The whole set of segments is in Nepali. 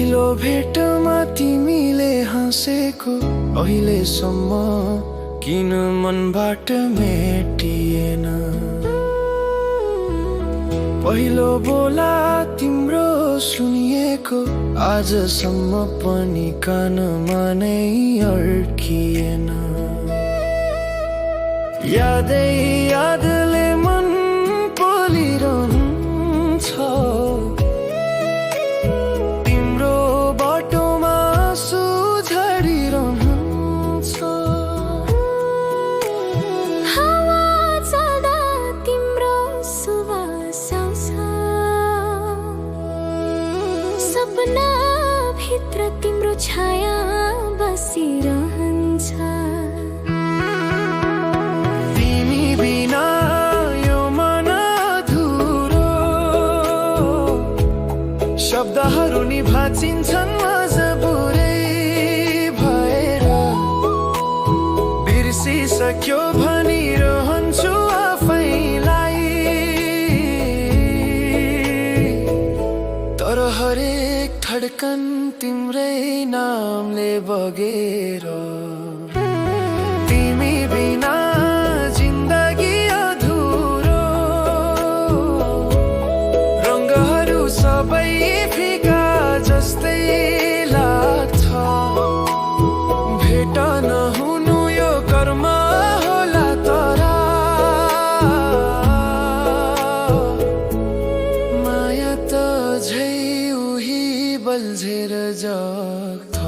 पहिलो भेटमा तिमीले हाँसेको अहिलेसम्म किन मनबाट मेटिएन। पहिलो बोला तिम्रो सुनिएको आजसम्म पनि कानमा नै अड्किएन। यादले मन पोलिरहन्छ, तिम्रो बाटोमा आँसु झरिरहन्छ। हावा चल्दा तिम्रो सुवास आउँछ, सपना भित्र तिम्रो छाया बसिरहन्छ। तिमी बिना यो मन अधुरो, शब्दहरू नि भाँचिन्छन् मजबुरै भएर। बिर्सिसक्यो भनिरहन्छु आफैलाई, तर हरेक धड्कन तिम्रै नामले बगेर। तिमी बिना जिन्दगी अधुरो, रङ्गहरू सबै फिका जस्तै लाग्छ। भेट नहुनु यो कर्म होला तर माया त झै उही बल्झेर जग्छ।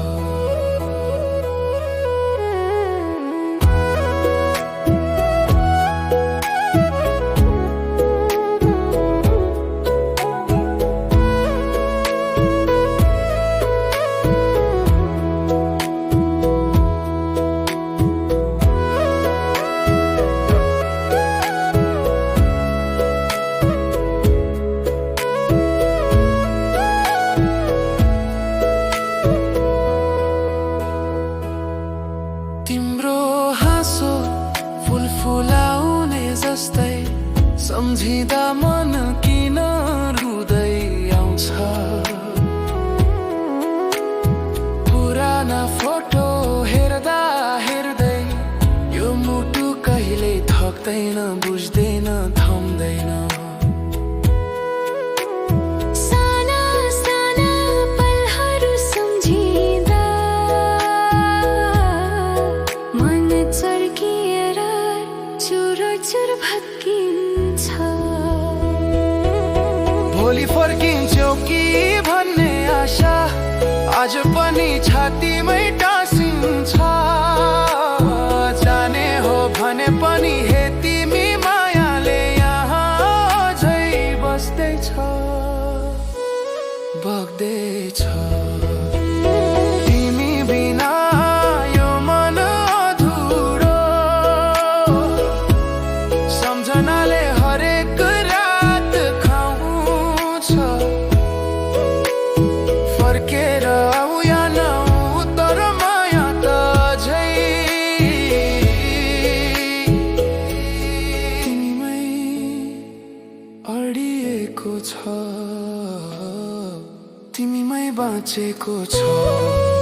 तिम्रो हाँसो फुल फुलाउने जस्तै सम्झिँदा मन किन रुँदै आउँछ। पुराना फोटो हेर्दा हेर्दै यो मुटु कहिले थक्दैन, बुझ्दैन, थम्दैन। भोलि फर्किन्छौ कि भन्ने आशा आज पनि छातीमै टाँसिन्छ। जाने हो भने पनि हे तिमी मायाले यहाँ झै बस्दैछ, बग्दैछ। तिमी बिना यो मन अधुरो, सम्झनाले हरेक रात खाउँछ। फर्केर आऊ या नआऊ तर माया त झै तिमीमै अडिएको छ, तिमीमै बाँचेको छ।